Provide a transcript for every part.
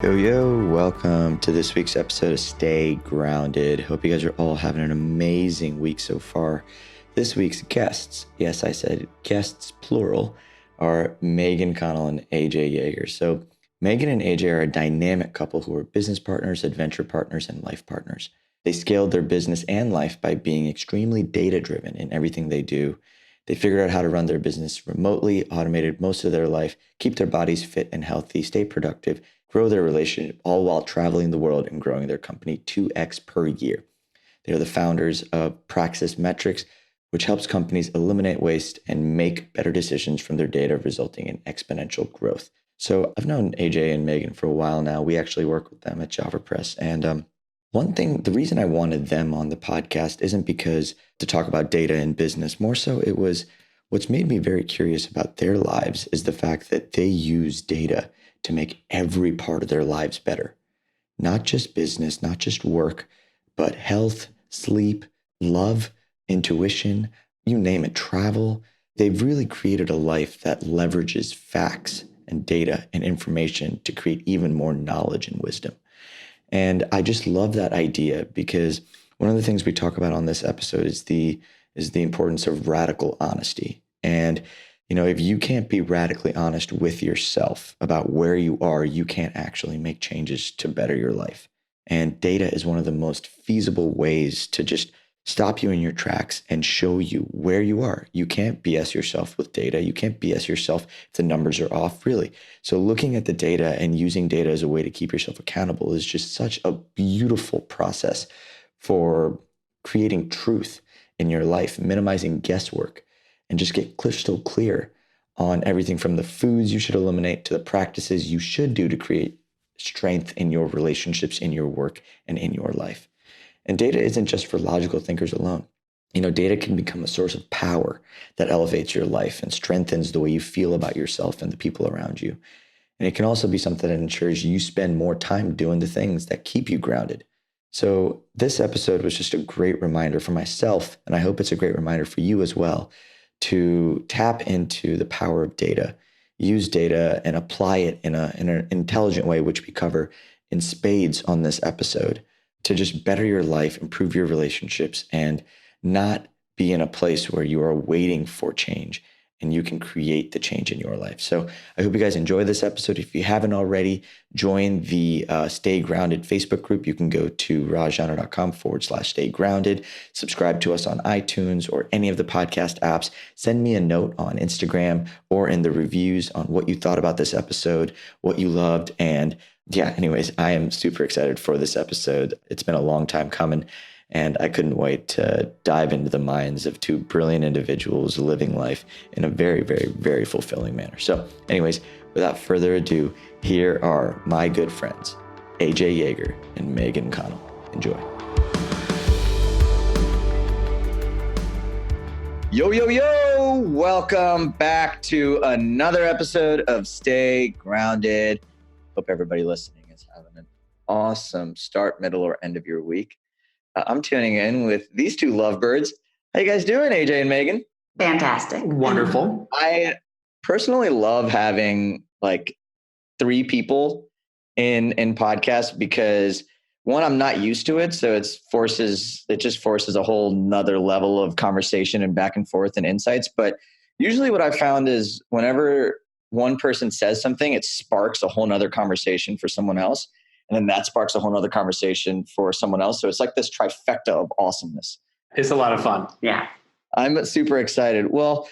Yo, welcome to this week's episode of Stay Grounded. Hope you guys are all having an amazing week so far. This week's guests, yes, I said guests plural, are Meaghan, Connell, and AJ Yager. So Meaghan and AJ are a dynamic couple who are business partners, adventure partners, and life partners. They scaled their business and life by being extremely data-driven in everything they do. They figured out how to run their business remotely, automated most of their life, keep their bodies fit and healthy, stay productive, grow their relationship, all while traveling the world and growing their company 2x per year. They are the founders of Praxis Metrics, which helps companies eliminate waste and make better decisions from their data, resulting in exponential growth. So I've known AJ and Meaghan for a while now. We actually work with them at Yager. And one thing, the reason I wanted them on the podcast isn't because to talk about data and business. More so, it was what's made me very curious about their lives is the fact that they use data to make every part of their lives better. Not just business, not just work, but health, sleep, love, intuition, you name it, travel. They've really created a life that leverages facts and data and information to create even more knowledge and wisdom. And I just love that idea because one of the things we talk about on this episode is the importance of radical honesty. And if you can't be radically honest with yourself about where you are, you can't actually make changes to better your life. And data is one of the most feasible ways to just stop you in your tracks and show you where you are. You can't BS yourself with data. You can't BS yourself if the numbers are off, really. So looking at the data and using data as a way to keep yourself accountable is just such a beautiful process for creating truth in your life, minimizing guesswork, and just get crystal clear on everything from the foods you should eliminate to the practices you should do to create strength in your relationships, in your work, and in your life. And data isn't just for logical thinkers alone. Data can become a source of power that elevates your life and strengthens the way you feel about yourself and the people around you. And it can also be something that ensures you spend more time doing the things that keep you grounded. So this episode was just a great reminder for myself, and I hope it's a great reminder for you as well, to tap into the power of data, use data and apply it in an intelligent way, which we cover in spades on this episode, to just better your life, improve your relationships, and not be in a place where you are waiting for change and you can create the change in your life. So I hope you guys enjoy this episode. If you haven't already, join the Stay Grounded Facebook group. You can go to rajjana.com/stay grounded. Subscribe to us on iTunes or any of the podcast apps. Send me a note on Instagram or in the reviews on what you thought about this episode, what you loved. And yeah, anyways, I am super excited for this episode. It's been a long time coming. And I couldn't wait to dive into the minds of two brilliant individuals living life in a very, very, very fulfilling manner. So anyways, without further ado, here are my good friends, AJ Yager and Meaghan Connell. Enjoy. Yo. Welcome back to another episode of Stay Grounded. Hope everybody listening is having an awesome start, middle, or end of your week. I'm tuning in with these two lovebirds. How you guys doing, AJ and Meaghan? Fantastic. Wonderful. I personally love having like three people in podcasts because one, I'm not used to it. So it just forces a whole nother level of conversation and back and forth and insights. But usually what I found is whenever one person says something, it sparks a whole nother conversation for someone else. And then that sparks a whole nother conversation for someone else. So it's like this trifecta of awesomeness. It's a lot of fun. Yeah. I'm super excited. Well,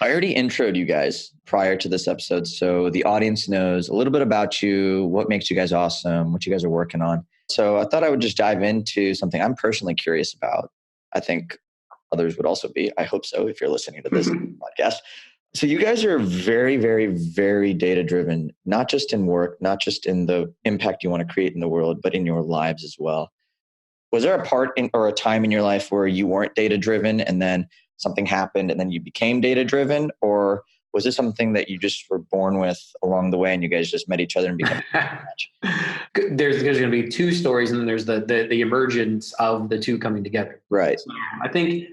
I already introed you guys prior to this episode. So the audience knows a little bit about you, what makes you guys awesome, what you guys are working on. So I thought I would just dive into something I'm personally curious about. I think others would also be. I hope so if you're listening to this podcast. So you guys are very, very, very data-driven, not just in work, not just in the impact you want to create in the world, but in your lives as well. Was there a part or a time in your life where you weren't data-driven and then something happened and then you became data-driven? Or was this something that you just were born with along the way and you guys just met each other and became a match? There's going to be two stories and then there's the emergence of the two coming together. Right. So I think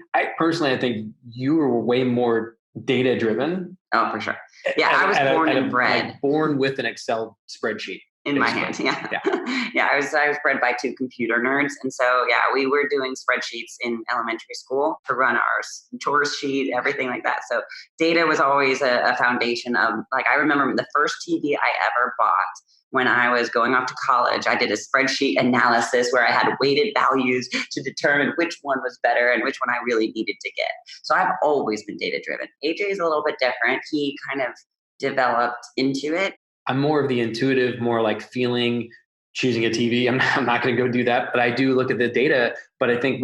you were way more data driven. Oh, for sure. Yeah, I was born and bred. Born with an Excel spreadsheet. in my hand. Yeah. Yeah. I was bred by two computer nerds. And so, yeah, we were doing spreadsheets in elementary school to run our chores sheet, everything like that. So data was always a foundation of, like, I remember the first TV I ever bought when I was going off to college. I did a spreadsheet analysis where I had weighted values to determine which one was better and which one I really needed to get. So I've always been data driven. AJ is a little bit different. He kind of developed into it. I'm more of the intuitive, more like feeling, choosing a TV. I'm not going to go do that, but I do look at the data. But I think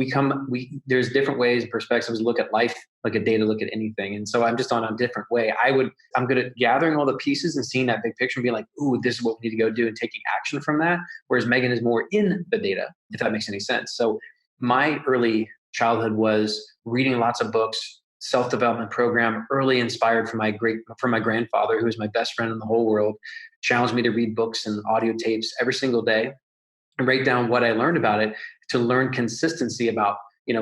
there's different ways, perspectives to look at life, look at data, look at anything. And so I'm just on a different way. I'm good at gathering all the pieces and seeing that big picture and being like, ooh, this is what we need to go do and taking action from that. Whereas Meaghan is more in the data, if that makes any sense. So my early childhood was reading lots of books, self-development program, early inspired from my grandfather, who was my best friend in the whole world, challenged me to read books and audio tapes every single day and write down what I learned about it, to learn consistency about,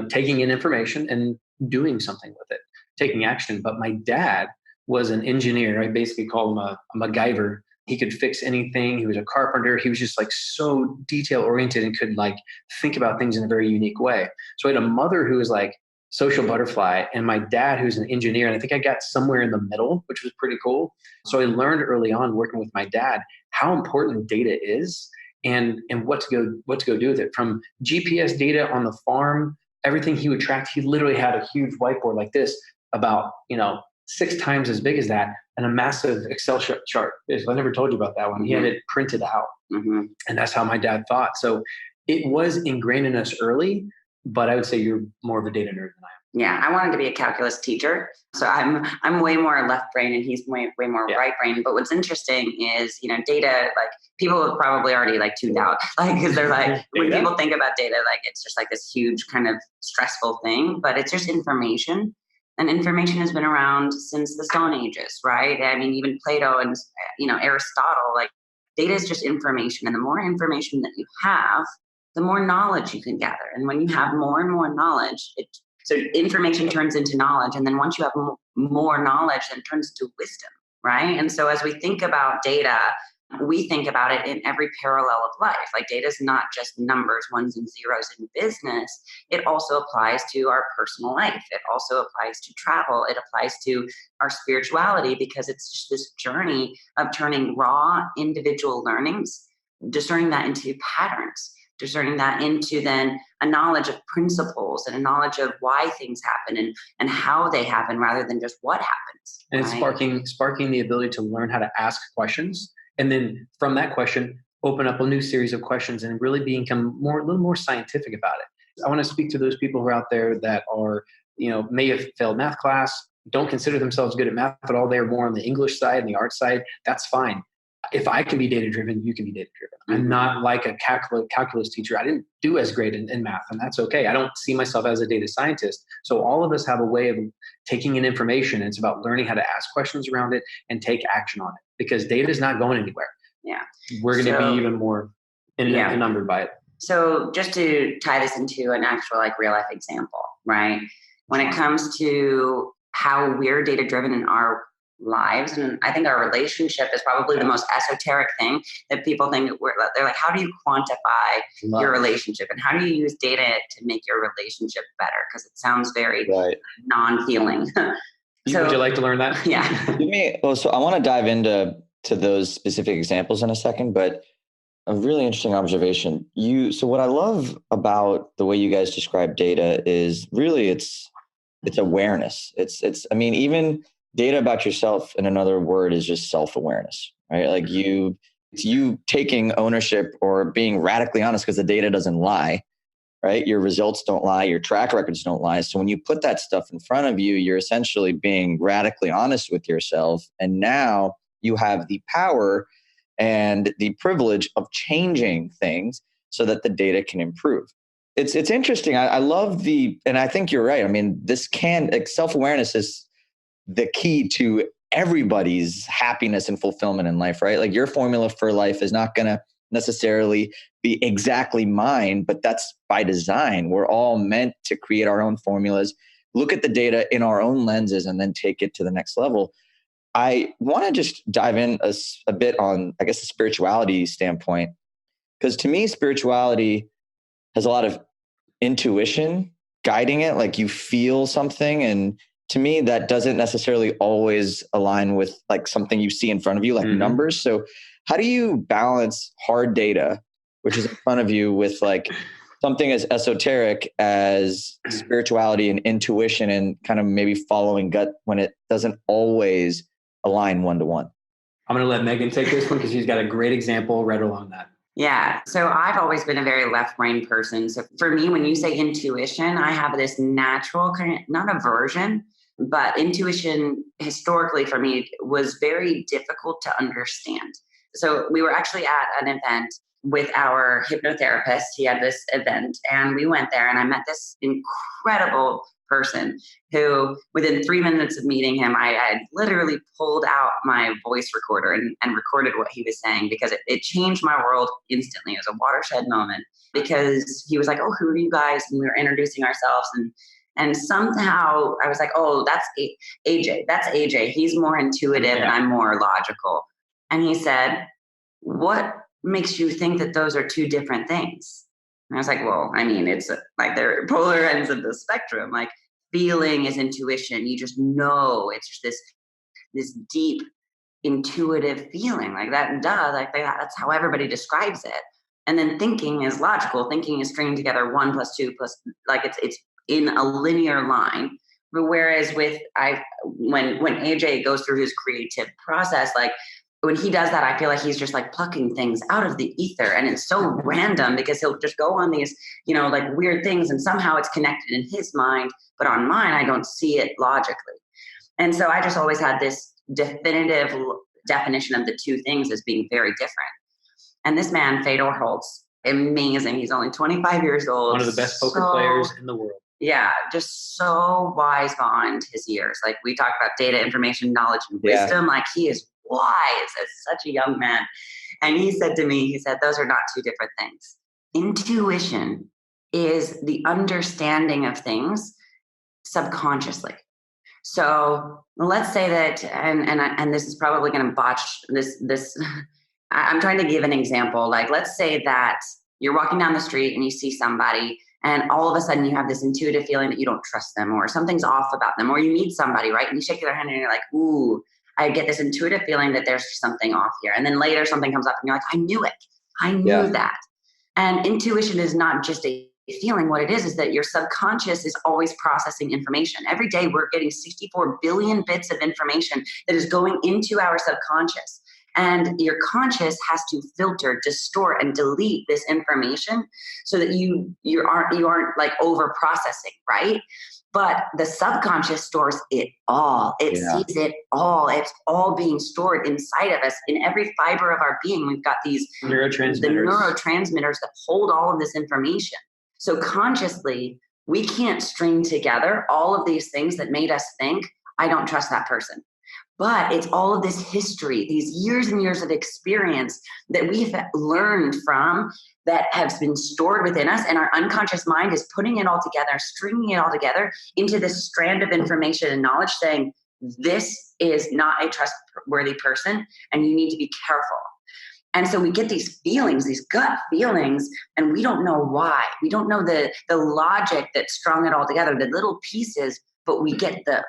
taking in information and doing something with it, taking action. But my dad was an engineer. I basically call him a MacGyver. He could fix anything. He was a carpenter. He was just like so detail oriented and could like think about things in a very unique way. So I had a mother who was like social butterfly, and my dad who's an engineer. And I think I got somewhere in the middle, which was pretty cool. So I learned early on working with my dad how important data is and what to go do with it. From GPS data on the farm, everything he would track. He literally had a huge whiteboard like this, about 6 times as big as that, and a massive Excel chart. I never told you about that one. He had it printed out. Mm-hmm. And that's how my dad thought. So it was ingrained in us early. But I would say you're more of a data nerd than I am. Yeah, I wanted to be a calculus teacher. So I'm way more left brain and he's way more right brain. But what's interesting is, data, like people have probably already like tuned out, like, because they're like, when people think about data, like it's just like this huge kind of stressful thing, but it's just information. And information has been around since the Stone Ages, right? I mean, even Plato and, Aristotle, like data is just information. And the more information that you have, the more knowledge you can gather. And when you have more and more knowledge, so information turns into knowledge. And then once you have more knowledge, then it turns into wisdom, right? And so as we think about data, we think about it in every parallel of life. Like data is not just numbers, ones and zeros in business. It also applies to our personal life. It also applies to travel. It applies to our spirituality, because it's just this journey of turning raw individual learnings, discerning that into patterns, discerning that into then a knowledge of principles and a knowledge of why things happen and how they happen, rather than just what happens. And it's sparking the ability to learn how to ask questions. And then from that question, open up a new series of questions and really become a little more scientific about it. I want to speak to those people who are out there that are, may have failed math class, don't consider themselves good at math at all. They're more on the English side and the art side. That's fine. If I can be data-driven, you can be data-driven. I'm not like a calculus teacher. I didn't do as great in math, and that's okay. I don't see myself as a data scientist. So all of us have a way of taking in information. And it's about learning how to ask questions around it and take action on it, because data is not going anywhere. Yeah. We're going to be even more enamored by it. So just to tie this into an actual like real life example, right? When it comes to how we're data-driven in our lives, and I think our relationship is probably the most esoteric thing that people think. They're like, how do you quantify your relationship, and how do you use data to make your relationship better? Because it sounds very non-feeling. So, would you like to learn that? Yeah. So I want to dive into those specific examples in a second, but a really interesting observation. So what I love about the way you guys describe data is really it's awareness. Even data about yourself, in another word, is just self-awareness, right? Like it's you taking ownership or being radically honest, because the data doesn't lie, right? Your results don't lie, your track records don't lie. So when you put that stuff in front of you, you're essentially being radically honest with yourself. And now you have the power and the privilege of changing things so that the data can improve. It's interesting. I love and I think you're right. I mean, self-awareness is the key to everybody's happiness and fulfillment in life, right? Like your formula for life is not going to necessarily be exactly mine, but that's by design. We're all meant to create our own formulas, look at the data in our own lenses, and then take it to the next level. I want to just dive in a bit on, I guess, the spirituality standpoint, because to me, spirituality has a lot of intuition guiding it. Like you feel something. And to me, that doesn't necessarily always align with like something you see in front of you, like numbers. So how do you balance hard data, which is in front of you, with like something as esoteric as spirituality and intuition, and kind of maybe following gut when it doesn't always align one-to-one? I'm going to let Meaghan take this one because she's got a great example right along that. Yeah. So I've always been a very left brain person. So for me, when you say intuition, I have this natural kind of, not aversion, but intuition historically for me was very difficult to understand. So we were actually at an event with our hypnotherapist. He had this event and we went there and I met this incredible person who within 3 minutes of meeting him, I had literally pulled out my voice recorder and recorded what he was saying, because it changed my world instantly. It was a watershed moment, because he was like, oh, who are you guys? And we were introducing ourselves. And somehow I was like, oh, that's AJ. That's AJ. He's more intuitive and I'm more logical. And he said, what makes you think that those are two different things? And I was like, well, I mean, it's like they're polar ends of the spectrum. Like feeling is intuition. You just know, it's just this deep intuitive feeling like that. Duh, like that's how everybody describes it. And then thinking is logical. Thinking is stringing together 1 + 2 + like it's in a linear line. But whereas when AJ goes through his creative process, like when he does that, I feel like he's just like plucking things out of the ether, and it's so random because he'll just go on these, like weird things, and somehow it's connected in his mind, but on mine, I don't see it logically. And so I just always had this definitive definition of the two things as being very different. And this man, Fedor Holtz, amazing. He's only 25 years old. One of the best poker players in the world. Yeah, just so wise beyond his years. Like we talk about data, information, knowledge, and wisdom. Like he is wise as such a young man. And he said to me, those are not two different things. Intuition is the understanding of things subconsciously. So let's say that, and this is probably going to botch this. I'm trying to give an example. Like, let's say that you're walking down the street and you see somebody, and all of a sudden you have this intuitive feeling that you don't trust them, or something's off about them, or you meet somebody, right? And you shake their hand and you're like, ooh, I get this intuitive feeling that there's something off here. And then later something comes up and you're like, I knew it. I knew that. And intuition is not just a feeling. What it is that your subconscious is always processing information. Every day we're getting 64 billion bits of information that is going into our subconscious. And your conscious has to filter, distort, and delete this information so that you aren't like over processing, right? But the subconscious stores it all. It sees it all. It's all being stored inside of us. In every fiber of our being, we've got these neurotransmitters that hold all of this information. So consciously, we can't string together all of these things that made us think, I don't trust that person. But it's all of this history, these years and years of experience that we've learned from, that has been stored within us, and our unconscious mind is putting it all together, stringing it all together into this strand of information and knowledge, saying, this is not a trustworthy person, and you need to be careful. And so we get these feelings, these gut feelings, and we don't know why. We don't know the logic that strung it all together, the little pieces, but we get the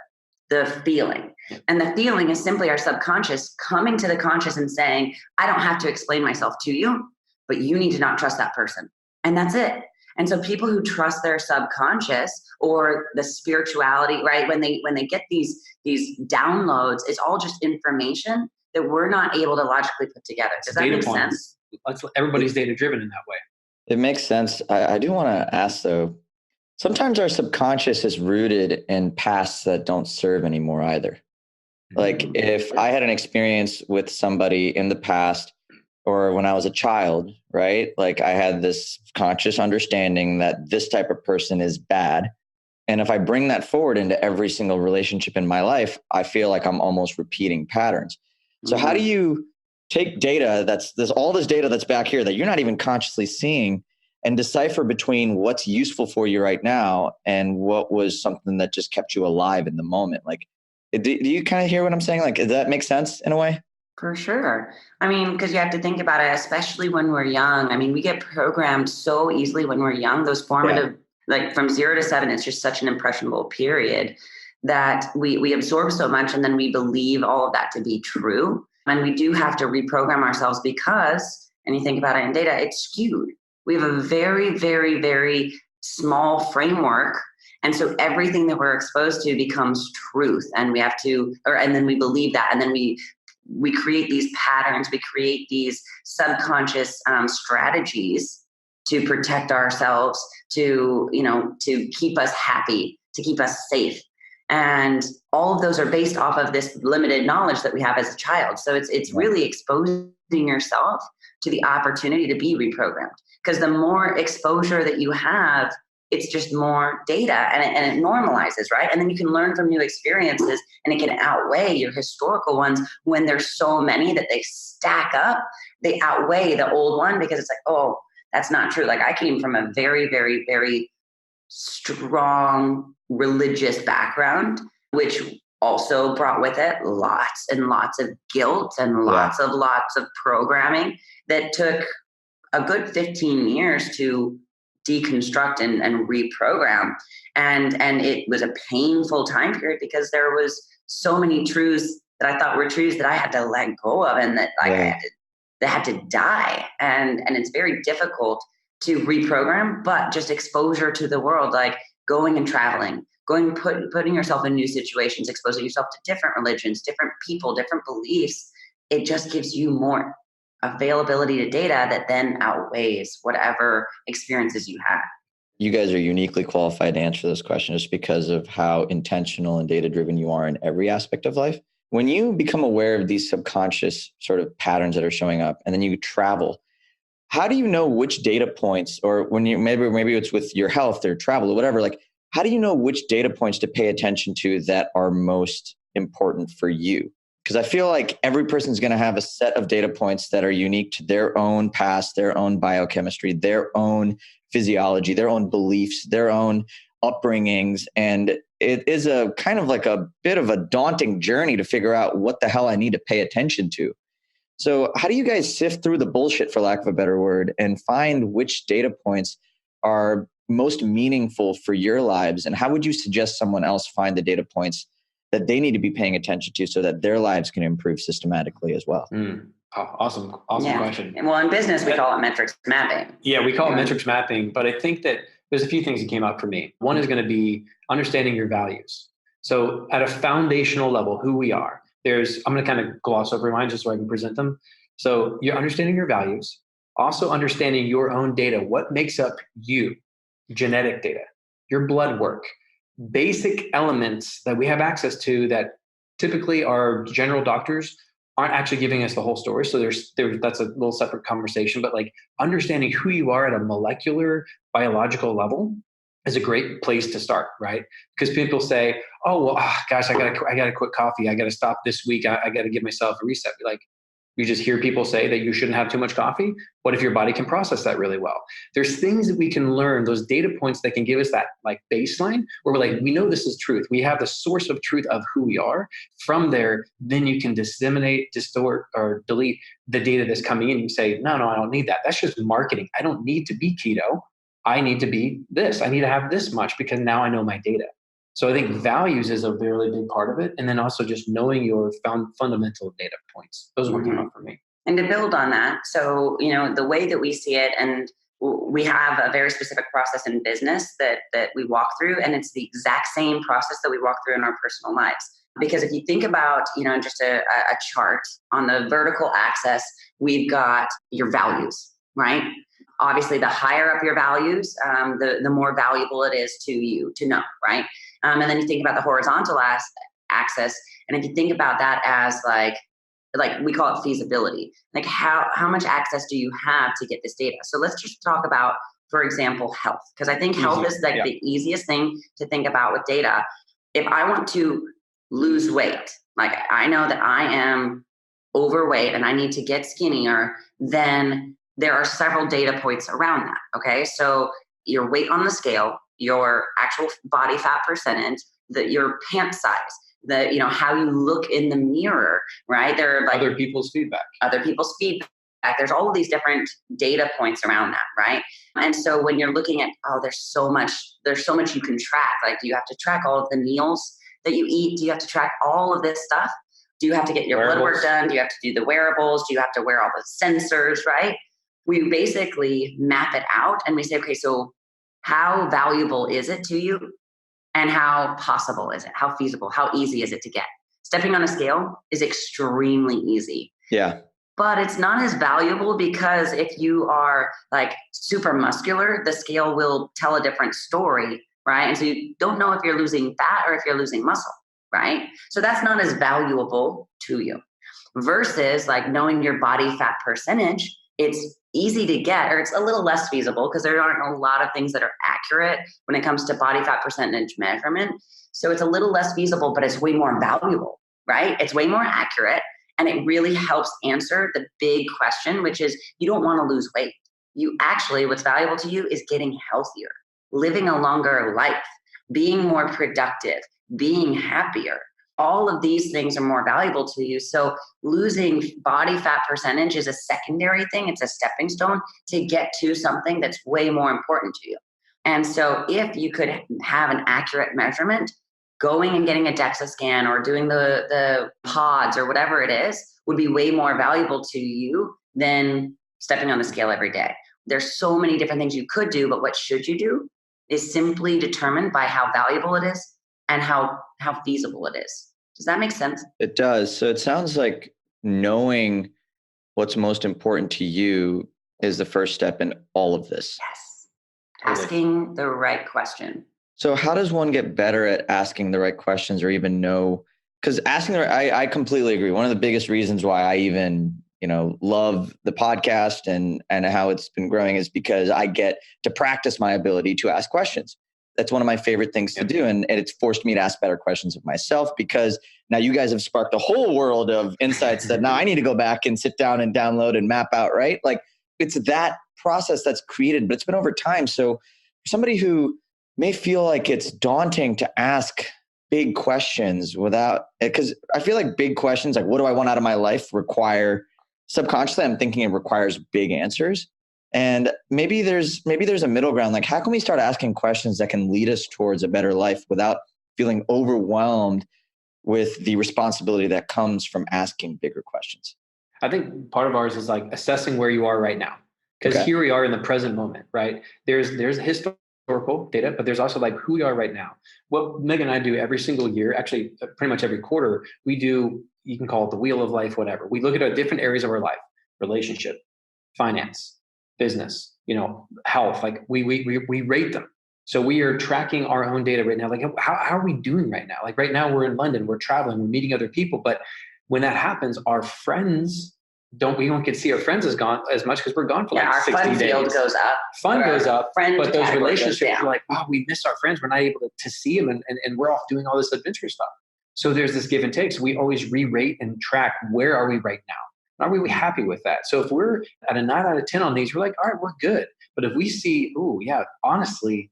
feeling. And the feeling is simply our subconscious coming to the conscious and saying, I don't have to explain myself to you, but you need to not trust that person. And that's it. And so people who trust their subconscious or the spirituality, right, when they get these downloads, it's all just information that we're not able to logically put together. Does that make sense? Everybody's data driven in that way. It makes sense. I do want to ask though, sometimes our subconscious is rooted in pasts that don't serve anymore either. Like if I had an experience with somebody in the past or when I was a child, right? Like I had this conscious understanding that this type of person is bad. And if I bring that forward into every single relationship in my life, I feel like I'm almost repeating patterns. So how do you take data there's all this data that's back here that you're not even consciously seeing, and decipher between what's useful for you right now and what was something that just kept you alive in the moment? Like, Do you kind of hear what I'm saying? Like, does that make sense in a way? For sure. I mean, because you have to think about it, especially when we're young. I mean, we get programmed so easily when we're young. Those formative, like from 0 to 7, it's just such an impressionable period that we absorb so much, and then we believe all of that to be true. And we do have to reprogram ourselves because, and you think about it in data, it's skewed. We have a very, very, very small framework. And so everything that we're exposed to becomes truth. And we have to, and then we believe that. And then we create these patterns, we create these subconscious strategies to protect ourselves, to keep us happy, to keep us safe. And all of those are based off of this limited knowledge that we have as a child. So it's really exposing yourself to the opportunity to be reprogrammed. Because the more exposure that you have, it's just more data, and it normalizes, right? And then you can learn from new experiences, and it can outweigh your historical ones when there's so many that they stack up. They outweigh the old one because it's like, oh, that's not true. Like I came from a very, very, very strong religious background, which also brought with it lots and lots of guilt and lots of programming that took a good 15 years to deconstruct and reprogram. And it was a painful time period because there was so many truths that I thought were truths that I had to let go of, and that that had to die. And it's very difficult to reprogram, but just exposure to the world, like going and traveling, putting yourself in new situations, exposing yourself to different religions, different people, different beliefs. It just gives you more availability to data that then outweighs whatever experiences you had. You guys are uniquely qualified to answer this question just because of how intentional and data-driven you are in every aspect of life. When you become aware of these subconscious sort of patterns that are showing up, and then you travel, how do you know which data points, or when you maybe it's with your health or travel or whatever, like how do you know which data points to pay attention to that are most important for you? Because I feel like every person's going to have a set of data points that are unique to their own past, their own biochemistry, their own physiology, their own beliefs, their own upbringings. And it is a kind of like a bit of a daunting journey to figure out what the hell I need to pay attention to. So how do you guys sift through the bullshit, for lack of a better word, and find which data points are most meaningful for your lives? And how would you suggest someone else find the data points that they need to be paying attention to so that their lives can improve systematically as well? Oh, awesome question. Well, in business, we call it metrics mapping. Yeah, we call it metrics mapping, but I think that there's a few things that came up for me. One is going to be understanding your values. So at a foundational level, who we are, I'm going to kind of gloss over mine just so I can present them. So you're understanding your values, also understanding your own data. What makes up you? Genetic data, your blood work, basic elements that we have access to that typically our general doctors aren't actually giving us the whole story. So that's a little separate conversation, but like understanding who you are at a molecular biological level is a great place to start, right? Because people say, oh, well, gosh, I gotta quit coffee. I gotta stop this week. I gotta give myself a reset. Like, you just hear people say that you shouldn't have too much coffee. What if your body can process that really well? There's things that we can learn, those data points that can give us that like baseline where we're like, we know this is truth. We have the source of truth of who we are. From there, then you can disseminate, distort, or delete the data that's coming in. You say, no, I don't need that. That's just marketing. I don't need to be keto. I need to be this. I need to have this much because now I know my data. So I think values is a really big part of it. And then also just knowing your fundamental data points. Those are what came up for me. And to build on that, so, the way that we see it, and we have a very specific process in business that we walk through, and it's the exact same process that we walk through in our personal lives. Because if you think about, just a chart on the vertical axis, we've got your values, right? Obviously, the higher up your values, the more valuable it is to you to know, right? And then you think about the horizontal axis, and if you think about that as like we call it feasibility, like how much access do you have to get this data? So let's just talk about, for example, health, because I think health is like the easiest thing to think about with data. If I want to lose weight, like I know that I am overweight and I need to get skinnier, then there are several data points around that. Okay, so your weight on the scale, your actual body fat percentage, your pant size, how you look in the mirror, right? There are like other people's feedback. There's all of these different data points around that, right? And so when you're looking at, there's so much you can track. Like, do you have to track all of the meals that you eat? Do you have to track all of this stuff? Do you have to get your blood work done? Do you have to do the wearables? Do you have to wear all the sensors, right? We basically map it out and we say, okay, so how valuable is it to you? And how possible is it? How feasible? How easy is it to get? Stepping on a scale is extremely easy. Yeah. But it's not as valuable because if you are like super muscular, the scale will tell a different story, right? And so you don't know if you're losing fat or if you're losing muscle, right? So that's not as valuable to you. Versus like knowing your body fat percentage, it's easy to get, or it's a little less feasible because there aren't a lot of things that are accurate when it comes to body fat percentage measurement. So it's a little less feasible, but it's way more valuable, right? It's way more accurate. And it really helps answer the big question, which is you don't want to lose weight. You actually, what's valuable to you is getting healthier, living a longer life, being more productive, being happier. All of these things are more valuable to you. So losing body fat percentage is a secondary thing. It's a stepping stone to get to something that's way more important to you. And so if you could have an accurate measurement, going and getting a DEXA scan or doing the pods or whatever it is would be way more valuable to you than stepping on the scale every day. There's so many different things you could do, but what should you do is simply determined by how valuable it is and how feasible it is. Does that make sense? It does. So it sounds like knowing what's most important to you is the first step in all of this. Yes. Totally. Asking the right question. So how does one get better at asking the right questions or even know? Because asking I completely agree. One of the biggest reasons why I even, love the podcast and how it's been growing is because I get to practice my ability to ask questions. That's one of my favorite things to do. And it's forced me to ask better questions of myself because now you guys have sparked a whole world of insights that now I need to go back and sit down and download and map out, right? Like it's that process that's created, but it's been over time. So for somebody who may feel like it's daunting to ask big questions because I feel like big questions, like what do I want out of my life, require subconsciously, I'm thinking it requires big answers. And maybe there's a middle ground. Like how can we start asking questions that can lead us towards a better life without feeling overwhelmed with the responsibility that comes from asking bigger questions? I think part of ours is like assessing where you are right now. Because here we are in the present moment, right? There's historical data, but there's also like who we are right now. What Meaghan and I do every single year, actually pretty much every quarter, we do, you can call it the wheel of life, whatever. We look at our different areas of our life, relationship, finance, business, health, like we rate them. So we are tracking our own data right now. Like how are we doing right now? Like right now we're in London, we're traveling, we're meeting other people. But when that happens, our friends we don't get to see our friends as much because we're gone for like 60 days. Our fun field goes up. Fun goes up, but those relationships are like, wow, we miss our friends. We're not able to see them and we're off doing all this adventure stuff. So there's this give and take. So we always re-rate and track where are we right now? Are we happy with that? So if we're at a 9 out of 10 on these, we're like, all right, we're good. But if we see, honestly,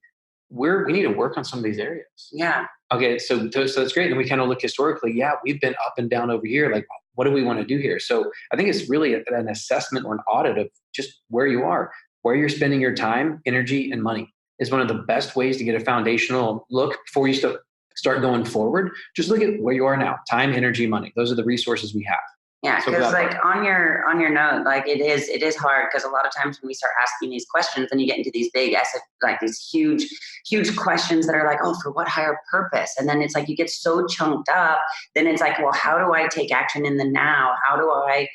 we need to work on some of these areas. Yeah. Okay, so that's great. And we kind of look historically, we've been up and down over here. Like, what do we want to do here? So I think it's really an assessment or an audit of just where you are, where you're spending your time, energy, and money is one of the best ways to get a foundational look before you start going forward. Just look at where you are now, time, energy, money. Those are the resources we have. Yeah, because like on your note, like it is hard because a lot of times when we start asking these questions, then you get into these big, like these huge questions that are like, oh, for what higher purpose? And then it's like you get so chunked up. Then it's like, well, how do I take action in the now? How do I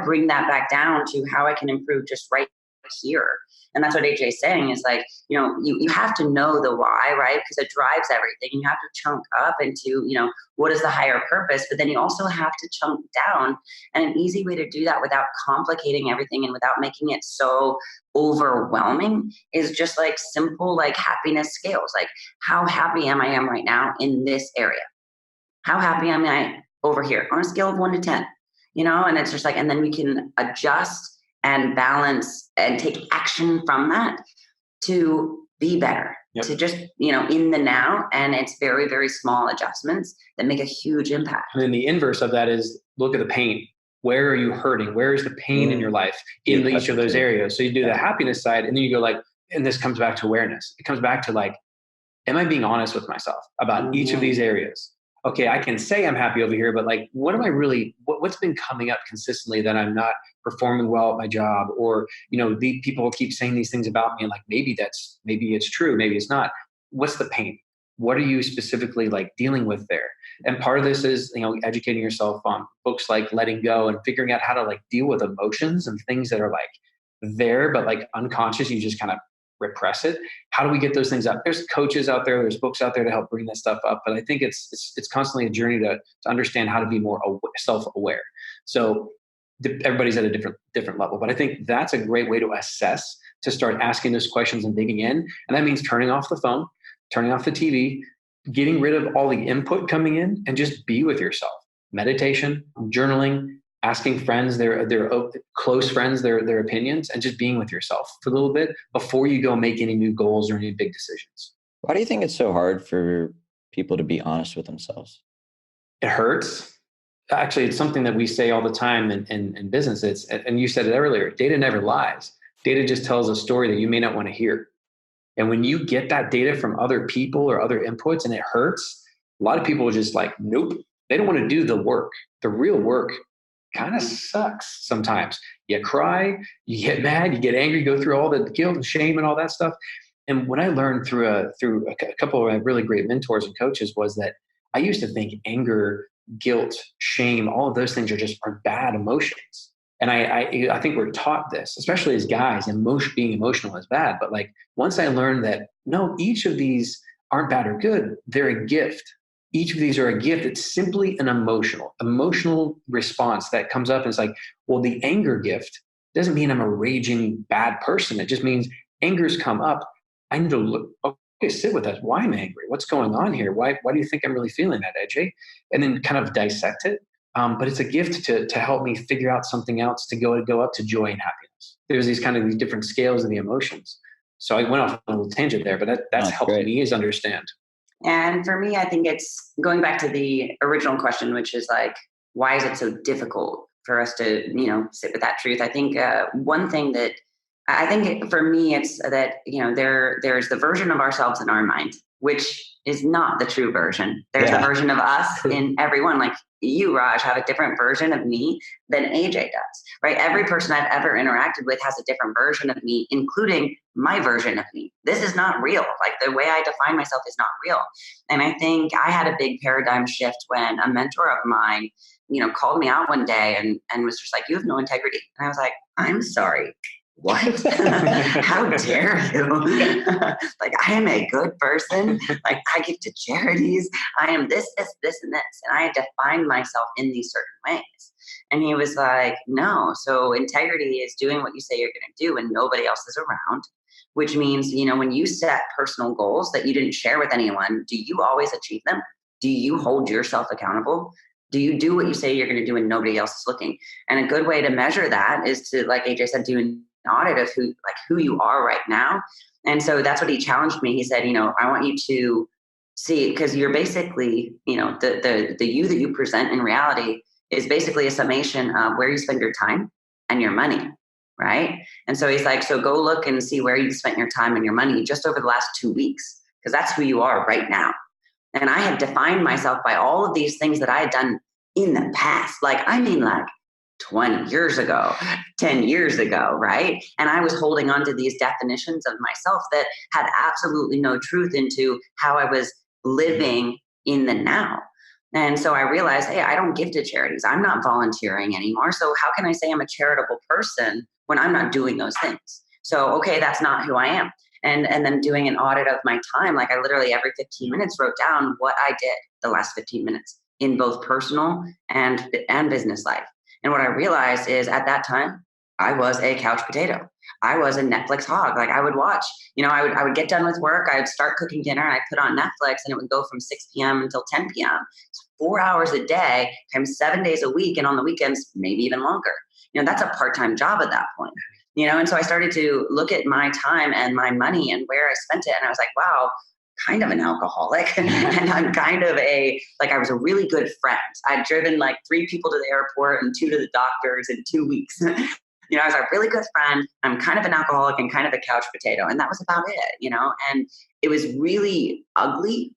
bring that back down to how I can improve just right here? And that's what AJ's saying is like, you have to know the why, right? Because it drives everything. You have to chunk up into, what is the higher purpose? But then you also have to chunk down. And an easy way to do that without complicating everything and without making it so overwhelming is just like simple, like happiness scales. Like how happy am I right now in this area? How happy am I over here on a scale of 1 to 10? And it's just like, and then we can adjust and balance and take action from that to be better, to just, in the now. And it's very, very small adjustments that make a huge impact. And then the inverse of that is look at the pain. Where are you hurting? Where is the pain in your life in each of those areas? So you do the happiness side, and then you go like, and this comes back to awareness. It comes back to like, am I being honest with myself about each of these areas? Okay, I can say I'm happy over here, but like, what am I really, what's been coming up consistently that I'm not performing well at my job? Or, the people keep saying these things about me, and like, maybe it's true, maybe it's not. What's the pain? What are you specifically like dealing with there? And part of this is, educating yourself on books like Letting Go and figuring out how to like deal with emotions and things that are like there, but like unconscious, you just kind of repress it. How do we get those things up? There's coaches out there, there's books out there to help bring that stuff up. But I think it's constantly a journey to understand how to be more self-aware. So everybody's at a different level, but I think that's a great way to assess, to start asking those questions and digging in. And that means turning off the phone, turning off the TV, getting rid of all the input coming in, and just be with yourself. Meditation, journaling, asking friends, their close friends, their opinions, and just being with yourself for a little bit before you go make any new goals or any big decisions. Why do you think it's so hard for people to be honest with themselves? It hurts. Actually, it's something that we say all the time in business. And you said it earlier, data never lies. Data just tells a story that you may not want to hear. And when you get that data from other people or other inputs and it hurts, a lot of people are just like, nope, they don't want to do the work. The real work kind of sucks sometimes. You cry, you get mad, you get angry, go through all the guilt and shame and all that stuff. And what I learned through a couple of really great mentors and coaches was that I used to think anger, guilt, shame, all of those things are bad emotions. And I think we're taught this, especially as guys, being emotional is bad. But like, once I learned that, no, each of these aren't bad or good, they're a gift. Each of these are a gift. It's simply an emotional response that comes up. And it's like, well, the anger gift doesn't mean I'm a raging bad person. It just means anger's come up. I need to look, okay, sit with that. Why am I angry? What's going on here? Why do you think I'm really feeling that, AJ? And then kind of dissect it. But it's a gift to help me figure out something else, to go up to joy and happiness. There's these different scales of the emotions. So I went off on a little tangent there, but that's helped me is understand. And for me, I think it's going back to the original question, which is like, why is it so difficult for us to, sit with that truth? I think one thing that I think for me, it's that, there's the version of ourselves in our mind, which is not the true version. There's a version of us in everyone. Like you, Raj, have a different version of me than AJ does, right? Every person I've ever interacted with has a different version of me, including my version of me. This is not real. Like the way I define myself is not real. And I think I had a big paradigm shift when a mentor of mine, called me out one day and was just like, you have no integrity. And I was like, I'm sorry. What? How dare you? Like, I am a good person. Like, I give to charities. I am this, and this. And I defined myself in these certain ways. And he was like, no. So integrity is doing what you say you're going to do when nobody else is around, which means, when you set personal goals that you didn't share with anyone, do you always achieve them? Do you hold yourself accountable? Do you do what you say you're going to do when nobody else is looking? And a good way to measure that is to, like AJ said, do an audit of who you are right now. And so that's what he challenged me. He said, I want you to see, because you're basically, the you that you present in reality is basically a summation of where you spend your time and your money, right? And so he's like, so go look and see where you spent your time and your money just over the last 2 weeks, because that's who you are right now. And I had defined myself by all of these things that I had done in the past. Like 20 years ago, 10 years ago, right? And I was holding on to these definitions of myself that had absolutely no truth into how I was living in the now. And so I realized, hey, I don't give to charities. I'm not volunteering anymore. So how can I say I'm a charitable person when I'm not doing those things? So, okay, that's not who I am. And then doing an audit of my time, like I literally every 15 minutes wrote down what I did the last 15 minutes in both personal and business life. And what I realized is at that time, I was a couch potato. I was a Netflix hog. Like I would watch, I would get done with work. I would start cooking dinner. And I'd put on Netflix and it would go from 6 p.m. until 10 p.m. It's 4 hours a day times 7 days a week. And on the weekends, maybe even longer. That's a part-time job at that point. And so I started to look at my time and my money and where I spent it. And I was like, wow, kind of an alcoholic. And I'm kind of I was a really good friend. I'd driven like 3 people to the airport and 2 to the doctors in 2 weeks. I was a really good friend. I'm kind of an alcoholic and kind of a couch potato. And that was about it, and it was really ugly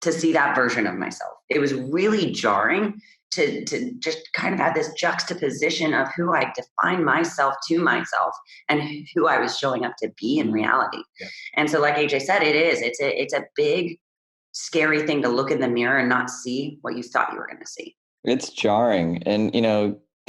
to see that version of myself. It was really jarring to just kind of have this juxtaposition of who I defined myself to myself and who I was showing up to be in reality. Yeah. And so like AJ said, it's a big, scary thing to look in the mirror and not see what you thought you were going to see. It's jarring. And,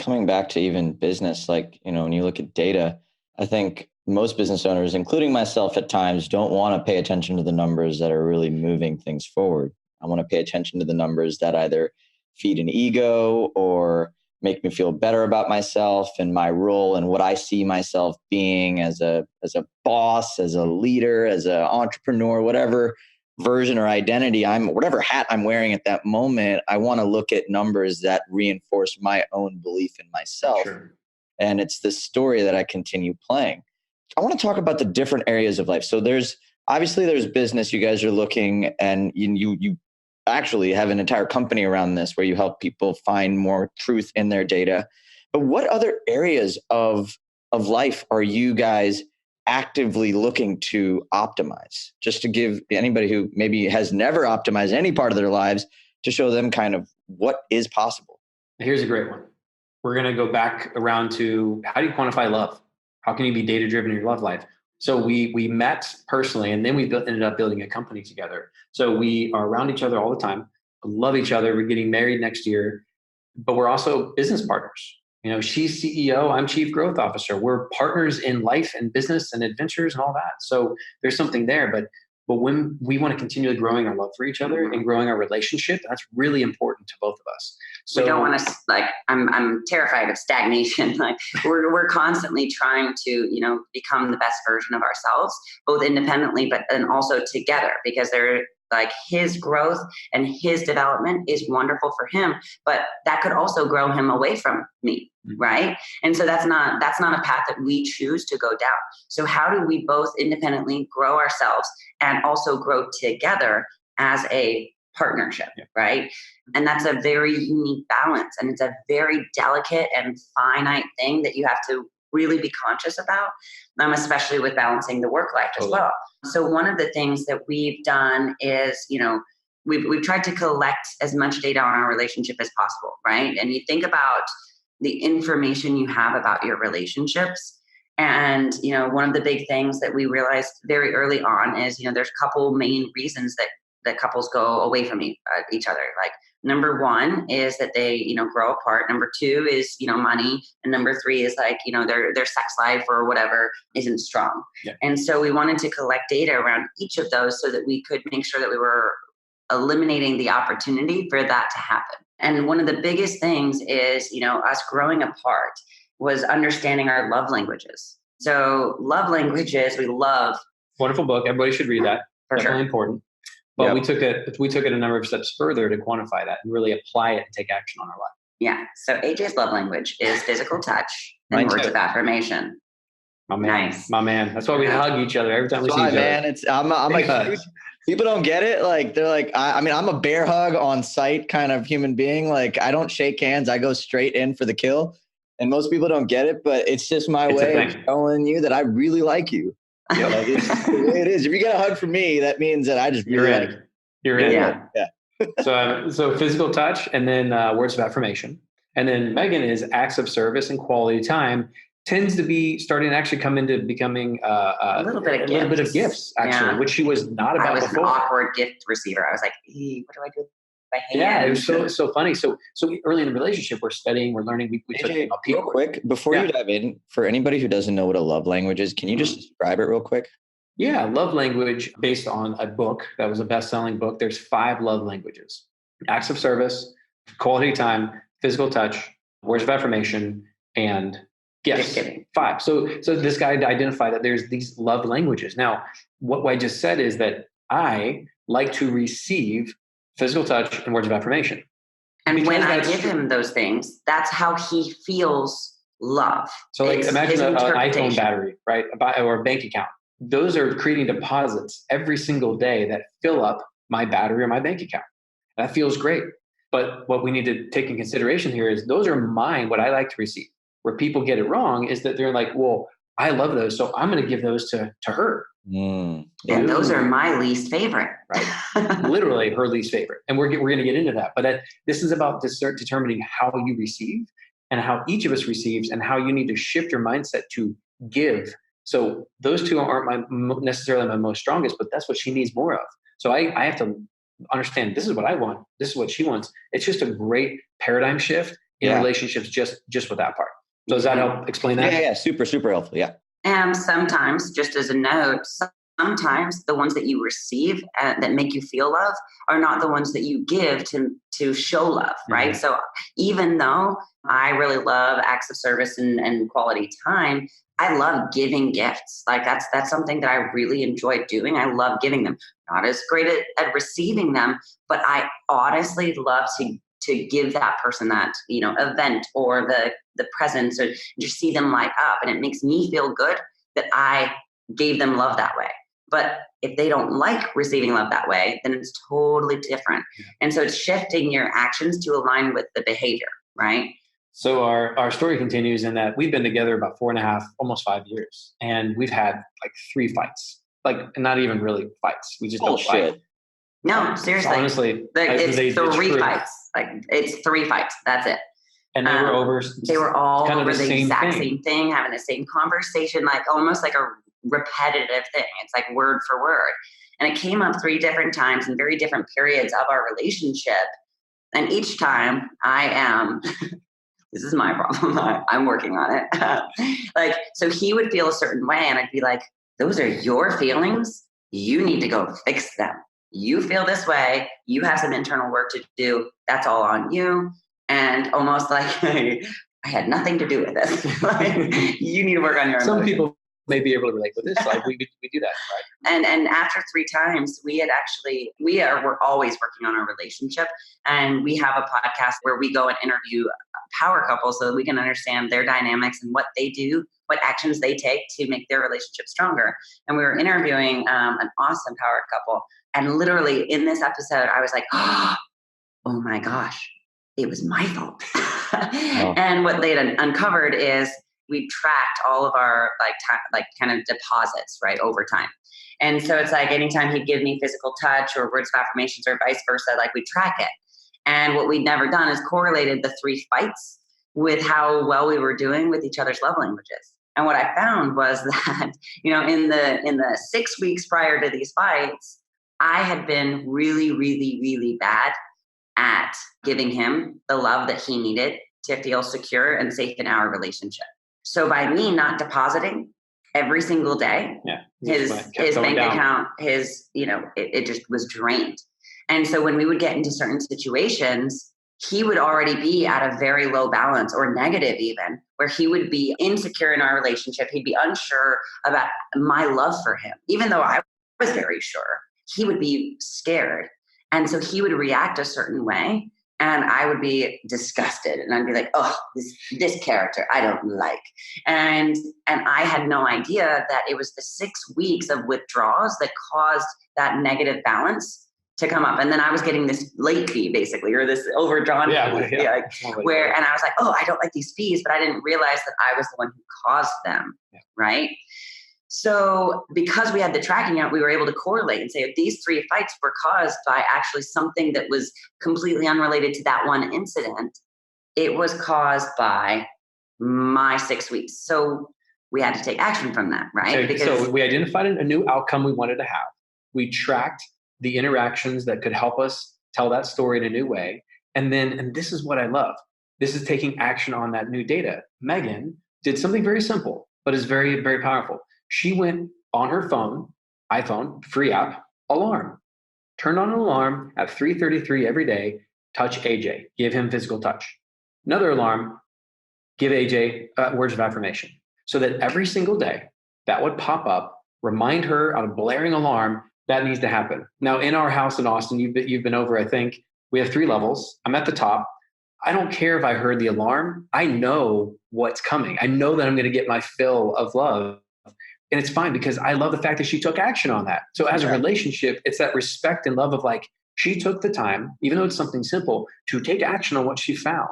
coming back to even business, when you look at data, I think most business owners, including myself at times, don't want to pay attention to the numbers that are really moving things forward. I want to pay attention to the numbers that either feed an ego or make me feel better about myself and my role and what I see myself being as a boss, as a leader, as an entrepreneur, whatever version or identity whatever hat I'm wearing at that moment. I want to look at numbers that reinforce my own belief in myself. Sure. And it's this story that I continue playing. I want to talk about the different areas of life. So there's business. You guys are looking, and you actually have an entire company around this where you help people find more truth in their data. But what other areas of life are you guys actively looking to optimize? Just to give anybody who maybe has never optimized any part of their lives, to show them kind of what is possible. Here's a great one. We're going to go back around to, how do you quantify love? How can you be data-driven in your love life? So we met personally, and then we ended up building a company together. So we are around each other all the time, love each other. We're getting married next year, but we're also business partners. She's CEO, I'm Chief Growth Officer. We're partners in life and business and adventures and all that. So there's something there, but when we want to continue growing our love for each other and growing our relationship, that's really important to both of us. So we don't want to, I'm terrified of stagnation. We're constantly trying to, become the best version of ourselves, both independently, but then also together, because they're his growth and his development is wonderful for him, but that could also grow him away from me. Right. And so that's not a path that we choose to go down. So how do we both independently grow ourselves and also grow together as a partnership? Yeah. Right. And that's a very unique balance. And it's a very delicate and finite thing that you have to really be conscious about, especially with balancing the work life as well. So one of the things that we've done is, we've tried to collect as much data on our relationship as possible, right? And you think about the information you have about your relationships. And, one of the big things that we realized very early on is, there's a couple main reasons that couples go away from each other. Number 1 is that they, grow apart. Number 2 is, money. And number 3 is their sex life or whatever isn't strong. Yeah. And so we wanted to collect data around each of those so that we could make sure that we were eliminating the opportunity for that to happen. And one of the biggest things is, us growing apart was understanding our love languages. So love languages, we love. Wonderful book. Everybody should read that. For Definitely sure. Important. But we took it a number of steps further to quantify that and really apply it and take action on our life. Yeah. So AJ's love language is physical touch and words of affirmation. My man. Nice. My man. That's why we hug each other every time we see each other. Man, I'm a huge, people don't get it. They're like, I'm a bear hug on site kind of human being. I don't shake hands. I go straight in for the kill. And most people don't get it, but it's just my way of showing you that I really like you. Yep. It's just the way it is. If you get a hug from me, that means that I just really like you. You're in. Yeah. So physical touch, and then words of affirmation. And then Meaghan is acts of service and quality time. Tends to be starting to actually come into becoming a little bit of gifts, actually, which she was not about before. I was an awkward gift receiver. I was like, what do I do with my hand? Yeah, it was so funny. So early in the relationship, we're studying, we're learning. We took real quick, before you dive in, for anybody who doesn't know what a love language is, can you just describe it real quick? Yeah, love language based on a book that was a best-selling book. There's 5 love languages: acts of service, quality time, physical touch, words of affirmation, and gifts. 5. So this guy identified that there's these love languages. Now, what I just said is that I like to receive physical touch and words of affirmation. And when I give him those things, that's how he feels love. So like imagine an iPhone interpretation. battery, right? Or a bank account. Those are creating deposits every single day that fill up my battery or my bank account. That feels great. But what we need to take in consideration here is those are mine, what I like to receive. Where people get it wrong is that they're like, well, I love those, so I'm going to give those to her. And those are my least favorite. Right. Literally her least favorite. And we're going to get into that. But this is about determining how you receive and how each of us receives and how you need to shift your mindset to give. So those two aren't necessarily my most strongest, but that's what she needs more of. So I have to understand this is what I want. This is what she wants. It's just a great paradigm shift in relationships just with that part. So does that help explain that? Yeah. Super, super helpful. Yeah. And sometimes, just as a note, sometimes the ones that you receive that make you feel love are not the ones that you give to show love, right? Mm-hmm. So even though I really love acts of service and quality time, I love giving gifts. Like that's something that I really enjoy doing. I love giving them. Not as great at receiving them, but I honestly love to give that person that, event or the presents, or just see them light up. And it makes me feel good that I gave them love that way. But if they don't like receiving love that way, then it's totally different. And so it's shifting your actions to align with the behavior, right? So our story continues in that we've been together about 4.5, almost 5 years. And we've had like 3 fights, like not even really fights. We just don't fight. No, seriously. So honestly, it's 3 fights. Like it's 3 fights. That's it. And they were over. They were all kind of over the exact same thing, having the same conversation, like almost like a repetitive thing. It's like word for word. And it came up 3 different times in very different periods of our relationship. And each time I am, this is my problem. I'm working on it. So he would feel a certain way and I'd be like, those are your feelings. You need to go fix them. You feel this way. You have some internal work to do. That's all on you. And almost like I had nothing to do with this. You need to work on your Some emotions. people may be able to relate with this. Like we do that, right? And after 3 times, we're always working on our relationship. And we have a podcast where we go and interview power couples so that we can understand their dynamics and what they do, what actions they take to make their relationship stronger. And we were interviewing an awesome power couple. And literally in this episode, I was like, oh my gosh, it was my fault. Oh. And what they had uncovered is we tracked all of our kind of deposits, right, over time. And so it's like anytime he'd give me physical touch or words of affirmations or vice versa, like we track it. And what we'd never done is correlated the 3 fights with how well we were doing with each other's love languages. And what I found was that, in the 6 weeks prior to these fights, I had been really, really, really bad at giving him the love that he needed to feel secure and safe in our relationship. So by me not depositing every single day, his bank account, it just was drained. And so when we would get into certain situations, he would already be at a very low balance or negative even, where he would be insecure in our relationship. He'd be unsure about my love for him, even though I was very sure. He would be scared. And so he would react a certain way and I would be disgusted and I'd be like, oh, this character I don't like. And I had no idea that it was the 6 weeks of withdrawals that caused that negative balance to come up. And then I was getting this late fee basically, or this overdrawn fee. And I was like, oh, I don't like these fees, but I didn't realize that I was the one who caused them, right? So because we had the tracking out, we were able to correlate and say if these 3 fights were caused by actually something that was completely unrelated to that one incident, it was caused by my 6 weeks. So we had to take action from that, right? So we identified a new outcome we wanted to have. We tracked the interactions that could help us tell that story in a new way. And this is what I love. This is taking action on that new data. Meaghan did something very simple, but is very, very powerful. She went on her phone, iPhone, free app, alarm. Turned on an alarm at 3:33 every day, touch AJ, give him physical touch. Another alarm, give AJ words of affirmation. So that every single day that would pop up, remind her on a blaring alarm, that needs to happen. Now in our house in Austin, you've been over, I think, we have 3 levels. I'm at the top. I don't care if I heard the alarm. I know what's coming. I know that I'm going to get my fill of love. And it's fine because I love the fact that she took action on that. So as a relationship, it's that respect and love of like, she took the time, even though it's something simple, to take action on what she found,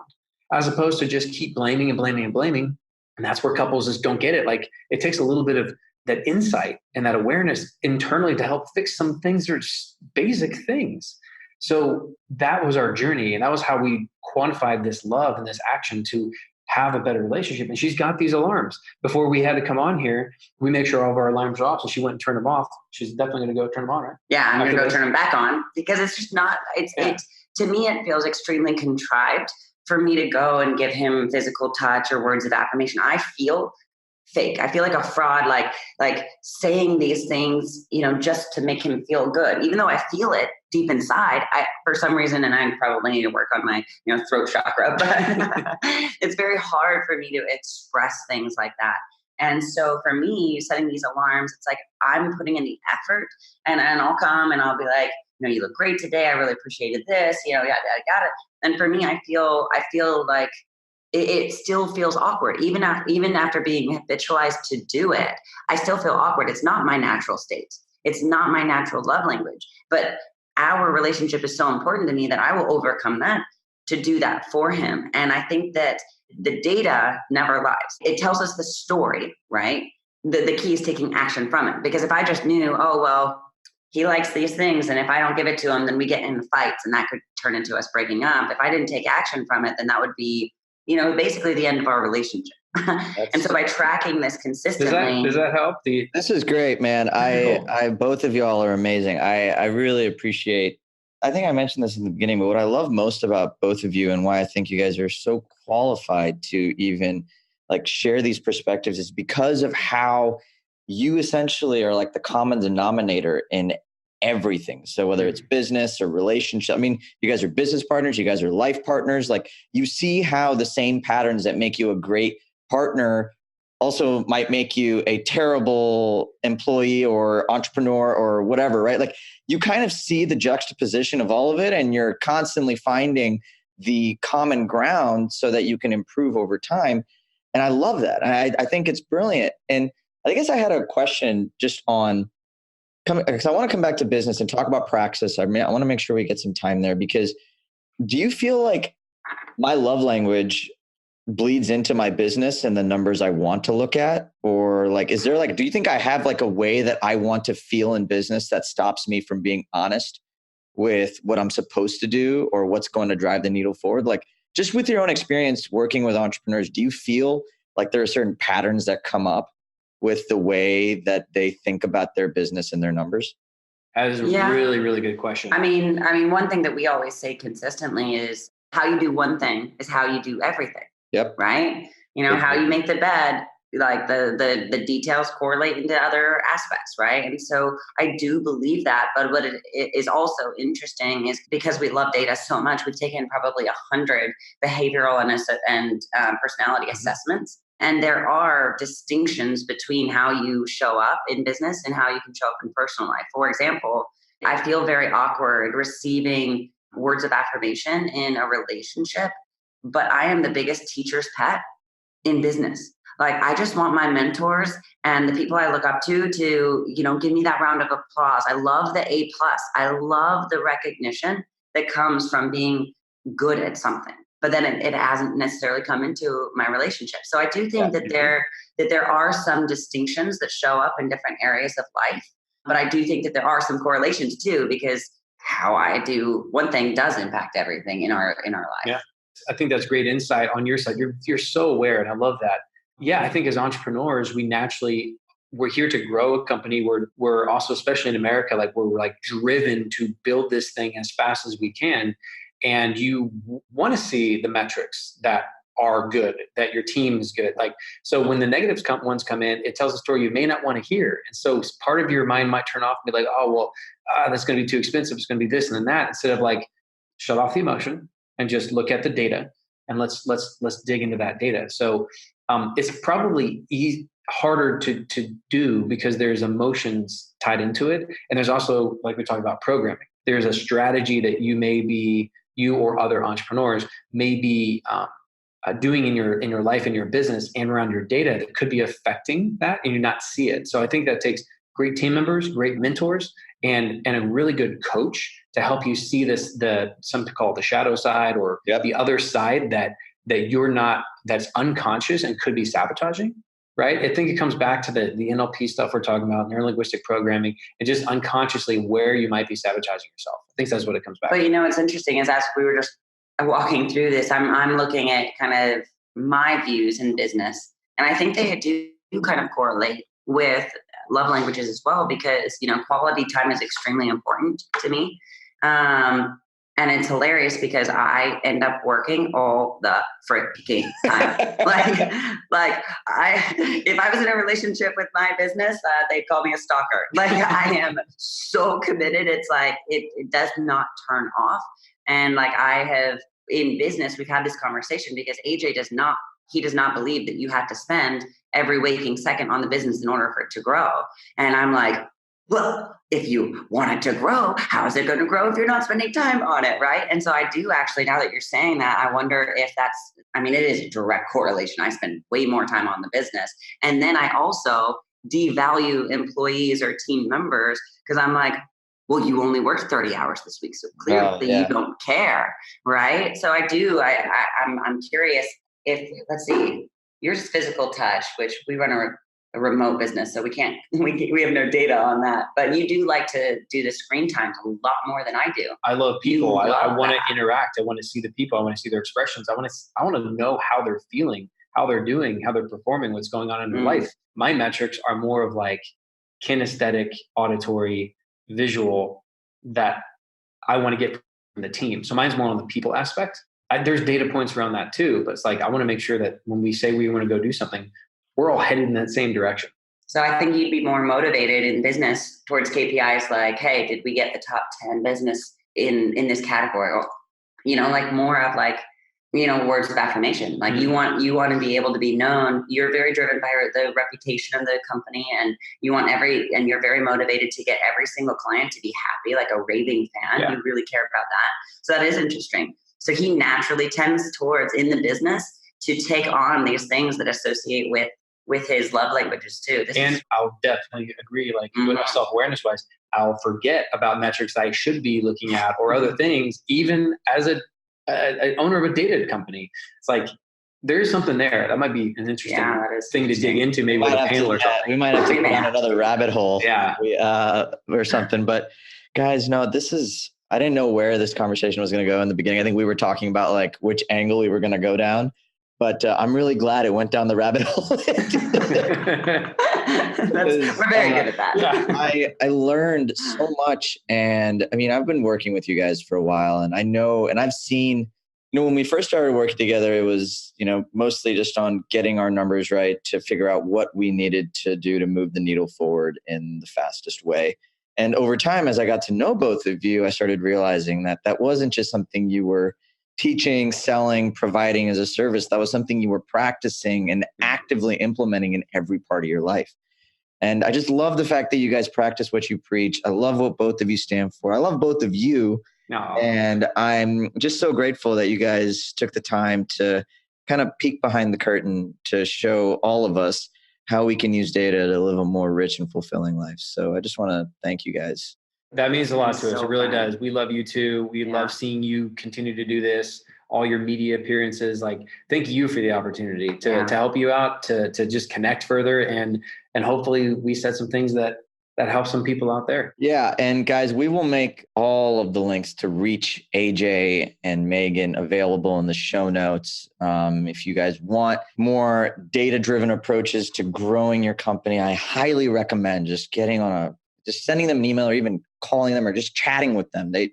as opposed to just keep blaming and blaming and blaming. And that's where couples just don't get it. Like it takes a little bit of that insight and that awareness internally to help fix some things that are just basic things. So that was our journey. And that was how we quantified this love and this action to have a better relationship. And she's got these alarms. Before we had to come on here, we make sure all of our alarms are off. So she went and turned them off. She's definitely going to go turn them on, right? Yeah, I'm going to go turn them back on because it's just not, it's to me, it feels extremely contrived for me to go and give him physical touch or words of affirmation. I feel fake. I feel like a fraud, like saying these things, just to make him feel good, even though I feel it deep inside. For some reason, and I probably need to work on my, throat chakra, but it's very hard for me to express things like that. And so for me, setting these alarms, it's like I'm putting in the effort, and I'll come and I'll be like, you look great today. I really appreciated this. I got it. And for me, I feel like it still feels awkward. Even after being habitualized to do it, I still feel awkward. It's not my natural state. It's not my natural love language. But our relationship is so important to me that I will overcome that to do that for him. And I think that the data never lies. It tells us the story, right? The key is taking action from it. Because if I just knew, oh, well, he likes these things, and if I don't give it to him, then we get in fights, and that could turn into us breaking up. If I didn't take action from it, then that would be basically the end of our relationship. And so by tracking this consistently. Does that help? This is great, man. I both of y'all are amazing. I really appreciate, I think I mentioned this in the beginning, but what I love most about both of you and why I think you guys are so qualified to even like share these perspectives is because of how you essentially are like the common denominator in everything. So whether it's business or relationship, I mean, you guys are business partners, you guys are life partners. Like you see how the same patterns that make you a great partner also might make you a terrible employee or entrepreneur or whatever, right? Like you kind of see the juxtaposition of all of it, and you're constantly finding the common ground so that you can improve over time. And I love that. I think it's brilliant. And I guess I had a question just on, because I want to come back to business and talk about Praxis. I want to make sure we get some time there, because do you feel like my love language bleeds into my business and the numbers I want to look at? Or like, is there like, do you think I have like a way that I want to feel in business that stops me from being honest with what I'm supposed to do or what's going to drive the needle forward? Like just with your own experience working with entrepreneurs, do you feel like there are certain patterns that come up with the way that they think about their business and their numbers? That is a really, really good question. I mean, one thing that we always say consistently is how you do one thing is how you do everything. Yep. Right? How you make the bed, like the details correlate into other aspects, right? And so I do believe that. But what it is also interesting is because we love data so much, we've taken probably 100 behavioral and personality assessments. And there are distinctions between how you show up in business and how you can show up in personal life. For example, I feel very awkward receiving words of affirmation in a relationship, but I am the biggest teacher's pet in business. Like I just want my mentors and the people I look up to give me that round of applause. I love the A+. I love the recognition that comes from being good at something. But then it hasn't necessarily come into my relationship. So I do think that there are some distinctions that show up in different areas of life. But I do think that there are some correlations too, because how I do one thing does impact everything in our life. Yeah, I think that's great insight on your side. You're so aware, and I love that. Yeah, I think as entrepreneurs, we're here to grow a company. We're also, especially in America, like we're like driven to build this thing as fast as we can. And you want to see the metrics that are good, that your team is good. Like, so when the negative ones come in, it tells a story you may not want to hear. And so part of your mind might turn off and be like, oh, well, that's going to be too expensive. It's going to be this and then that, instead of like, shut off the emotion and just look at the data and let's dig into that data. So it's probably harder to do because there's emotions tied into it. And there's also, like we talked about, programming. There's a strategy that you or other entrepreneurs may be doing in your life, in your business, and around your data that could be affecting that, and you not see it. So I think that takes great team members, great mentors, and a really good coach to help you see this, something called the shadow side, or the other side that you're not, that's unconscious and could be sabotaging. Right. I think it comes back to the NLP stuff we're talking about, neurolinguistic programming, and just unconsciously where you might be sabotaging yourself. I think that's what it comes back to. But what's interesting is, as we were just walking through this, I'm looking at kind of my views in business. And I think they do kind of correlate with love languages as well, because, quality time is extremely important to me. And it's hilarious because I end up working all the freaking time. If I was in a relationship with my business, they'd call me a stalker. I am so committed. It's it does not turn off. And in business, we've had this conversation because AJ does not believe that you have to spend every waking second on the business in order for it to grow. And I'm like, well, if you want it to grow, how is it going to grow if you're not spending time on it, right? And so I do actually, now that you're saying that, I wonder if it is a direct correlation. I spend way more time on the business. And then I also devalue employees or team members because I'm like, well, you only worked 30 hours this week, so clearly you don't care, right? So I do. I'm curious if, let's see, yours is physical touch, which we run a remote business, so we have no data on that. But you do like to do the screen time a lot more than I do. I love people. I want to interact. I want to see the people. I want to see their expressions. I want to know how they're feeling, how they're doing, how they're performing, what's going on in their life. My metrics are more of kinesthetic, auditory, visual that I want to get from the team. So mine's more on the people aspect. There's data points around that too, but it's I want to make sure that when we say we want to go do something, we're all headed in that same direction. So I think you'd be more motivated in business towards KPIs hey, did we get the top 10 business in this category? Or, more of words of affirmation. You want to be able to be known. You're very driven by the reputation of the company, and and you're very motivated to get every single client to be happy, like a raving fan. You really care about that. So that is interesting. So he naturally tends towards, in the business, to take on these things that associate with his love languages too. I'll definitely agree. Self-awareness wise, I'll forget about metrics I should be looking at or other things, even as an owner of a data company. It's there's something there. That might be an interesting thing to dig into, maybe with a panel or something. We might have to go down another rabbit hole or something. But guys, no, I didn't know where this conversation was going to go in the beginning. I think we were talking about which angle we were going to go down. But I'm really glad it went down the rabbit hole. We're very good at that. Yeah. I learned so much. And I've been working with you guys for a while, and I know, and I've seen, when we first started working together, it was, mostly just on getting our numbers right to figure out what we needed to do to move the needle forward in the fastest way. And over time, as I got to know both of you, I started realizing that wasn't just something you were teaching, selling, providing as a service. That was something you were practicing and actively implementing in every part of your life. And I just love the fact that you guys practice what you preach. I love what both of you stand for. I love both of you. And I'm just so grateful that you guys took the time to kind of peek behind the curtain to show all of us how we can use data to live a more rich and fulfilling life. So I just want to thank you guys. That means a lot to us. It really does. We love you too. We love seeing you continue to do this, all your media appearances. Thank you for the opportunity to help you out, to just connect further. And hopefully we said some things that help some people out there. Yeah. And guys, we will make all of the links to reach AJ and Meaghan available in the show notes. If you guys want more data-driven approaches to growing your company, I highly recommend just sending them an email, or even calling them, or just chatting with them. They're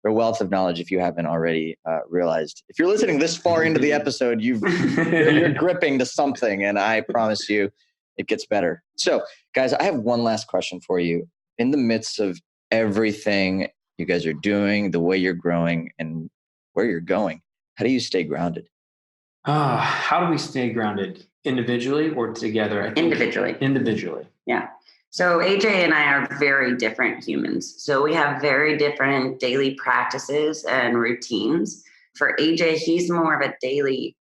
a wealth of knowledge, if you haven't already realized. If you're listening this far into the episode, you're gripping to something, and I promise you it gets better. So guys, I have one last question for you. In the midst of everything you guys are doing, the way you're growing and where you're going, how do you stay grounded? How do we stay grounded? Individually or together? I think individually. Yeah. So AJ and I are very different humans. So we have very different daily practices and routines. For AJ, he's more of a daily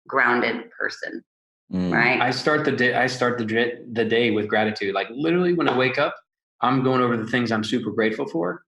grounded person, right? I start the day with gratitude. Like literally when I wake up, I'm going over the things I'm super grateful for.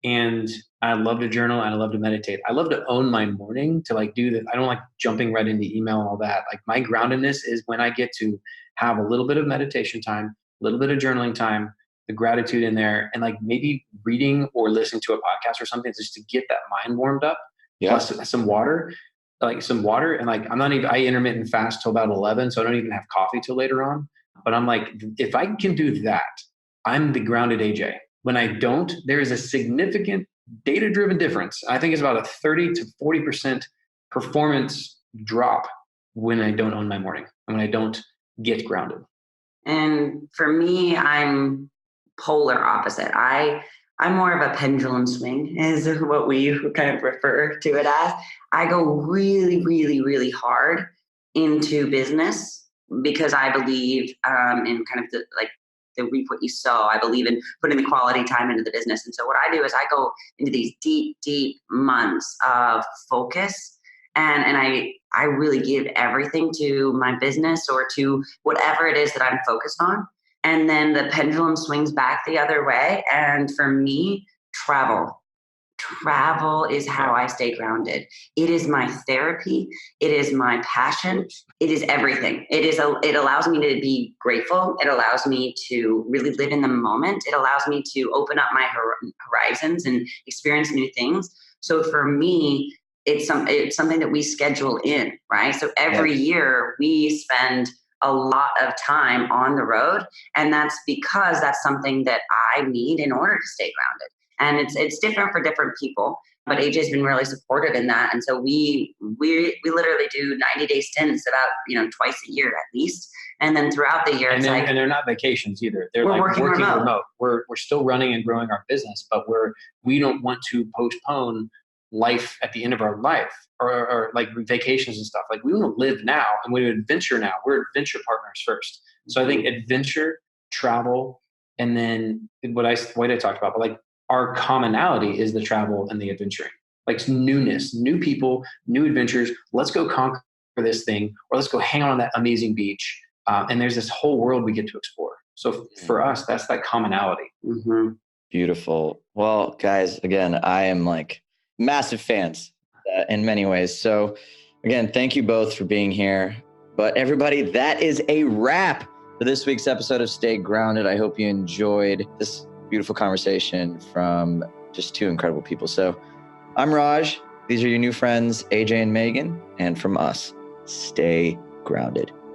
And I love to journal and I love to meditate. I love to own my morning to like do that. I don't like jumping right into email and all that. Like my groundedness is when I get to have a little bit of meditation time, a little bit of journaling time, the gratitude in there, and like maybe reading or listening to a podcast or something just to get that mind warmed up. Yeah. Plus some water. And like I intermittent fast till about 11, so I don't even have coffee till later on. But I'm like, if I can do that, I'm the grounded AJ. When I don't, there is a significant data-driven difference. I think it's about a 30 to 40% performance drop when I don't own my morning and when I don't get grounded. And for me, I'm polar opposite. I'm more of a pendulum swing, is what we kind of refer to it as. I go really, really, really hard into business because I believe in kind of the reap what you sow. I believe in putting the quality time into the business. And so what I do is I go into these deep, deep months of focus. And I really give everything to my business or to whatever it is that I'm focused on. And then the pendulum swings back the other way. And for me, travel is how I stay grounded. It is my therapy. It is my passion. It is everything. It allows me to be grateful. It allows me to really live in the moment. It allows me to open up my horizons and experience new things. So for me, it's something that we schedule in, right? So every year we spend a lot of time on the road. And that's because that's something that I need in order to stay grounded. And it's different for different people, but AJ's been really supportive in that. And so we literally do 90-day stints about, twice a year at least. And then throughout the year, and they're not vacations either. They're like working remote. We're still running and growing our business, but we don't want to postpone life at the end of our life or like vacations and stuff. Like we want to live now and we adventure now. We're adventure partners first. So I think adventure, travel, and then what I talked about, but like our commonality is the travel and the adventuring, like newness, new people, new adventures. Let's go conquer this thing, or let's go hang out on that amazing beach. And there's this whole world we get to explore. So for us, that's that commonality. Mm-hmm. Beautiful. Well, guys, again, I am like massive fans in many ways. So again, thank you both for being here. But everybody, that is a wrap for this week's episode of Stay Grounded. I hope you enjoyed this beautiful conversation from just two incredible people. So I'm Raj. These are your new friends, AJ and Meaghan. And from us, stay grounded.